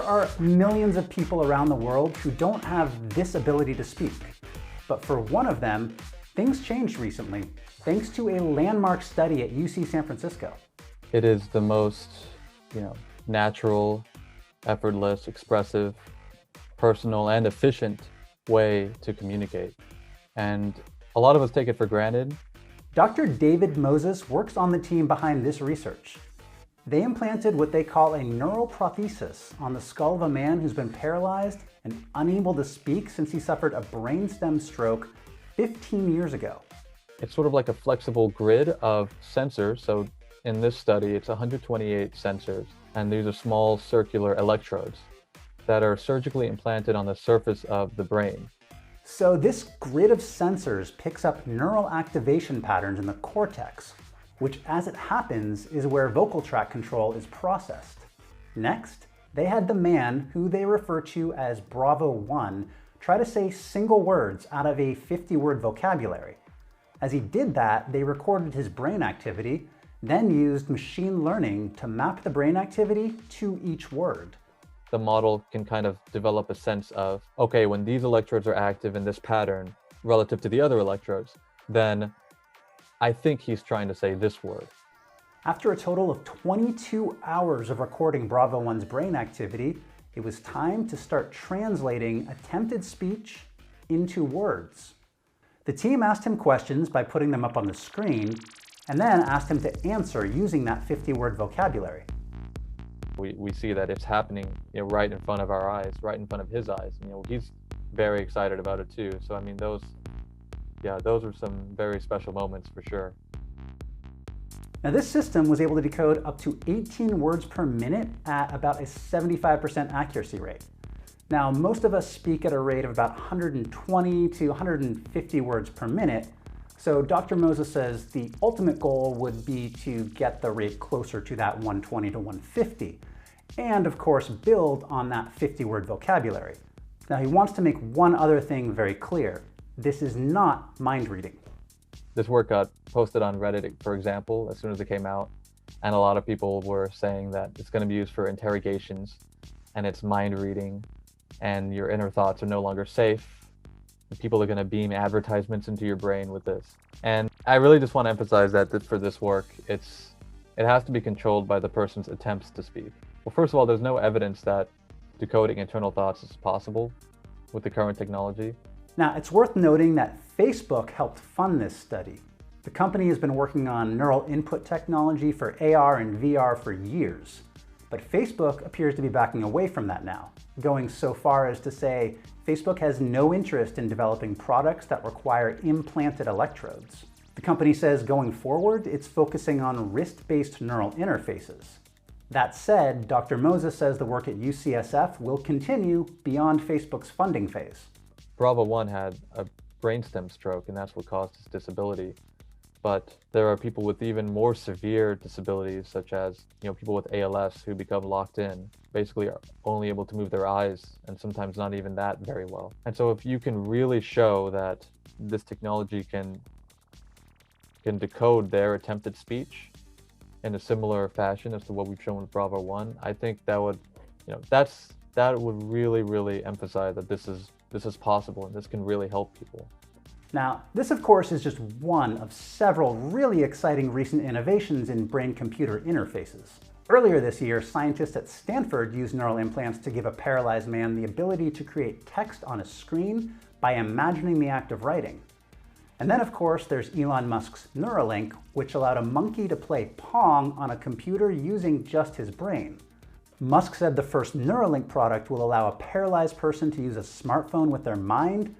are millions of people around the world who don't have this ability to speak. But for one of them, things changed recently, thanks to a landmark study at UC San Francisco. It is the most, natural, effortless, expressive, personal, and efficient way to communicate. And a lot of us take it for granted. Dr. David Moses works on the team behind this research. They implanted what they call a neural prosthesis on the skull of a man who's been paralyzed and unable to speak since he suffered a brainstem stroke 15 years ago. It's sort of like a flexible grid of sensors. So in this study, it's 128 sensors, and these are small circular electrodes that are surgically implanted on the surface of the brain. So this grid of sensors picks up neural activation patterns in the cortex, which as it happens is where vocal tract control is processed. Next, they had the man, who they refer to as Bravo 1, try to say single words out of a 50-word vocabulary. As he did that, they recorded his brain activity, then used machine learning to map the brain activity to each word. The model can kind of develop a sense of, okay, when these electrodes are active in this pattern relative to the other electrodes, then I think he's trying to say this word. After a total of 22 hours of recording Bravo 1's brain activity, it was time to start translating attempted speech into words. The team asked him questions by putting them up on the screen, and then asked him to answer using that 50-word vocabulary. We see that it's happening, right in front of our eyes, right in front of his eyes. He's very excited about it too. So I mean, those are some very special moments for sure. Now this system was able to decode up to 18 words per minute at about a 75% accuracy rate. Now most of us speak at a rate of about 120 to 150 words per minute. So Dr. Moses says the ultimate goal would be to get the rate closer to that 120 to 150, and of course build on that 50-word vocabulary. Now he wants to make one other thing very clear. This is not mind reading. This work got posted on Reddit, for example, as soon as it came out, and a lot of people were saying that it's going to be used for interrogations, and it's mind reading, and your inner thoughts are no longer safe. People are going to beam advertisements into your brain with this. And I really just want to emphasize that for this work, it has to be controlled by the person's attempts to speak. Well, first of all, there's no evidence that decoding internal thoughts is possible with the current technology. Now, it's worth noting that Facebook helped fund this study. The company has been working on neural input technology for AR and VR for years. But Facebook appears to be backing away from that now, going so far as to say Facebook has no interest in developing products that require implanted electrodes. The company says going forward, it's focusing on wrist-based neural interfaces. That said, Dr. Moses says the work at UCSF will continue beyond Facebook's funding phase. Bravo 1 had a brainstem stroke, and that's what caused his disability. But there are people with even more severe disabilities, such as people with ALS who become locked in, basically are only able to move their eyes, and sometimes not even that very well. And so if you can really show that this technology can decode their attempted speech in a similar fashion as to what we've shown with Bravo 1, I think that would, that would really, really emphasize that this is possible and this can really help people. Now, this of course is just one of several really exciting recent innovations in brain-computer interfaces. Earlier this year, scientists at Stanford used neural implants to give a paralyzed man the ability to create text on a screen by imagining the act of writing. And then of course there's Elon Musk's Neuralink, which allowed a monkey to play Pong on a computer using just his brain. Musk said the first Neuralink product will allow a paralyzed person to use a smartphone with their mind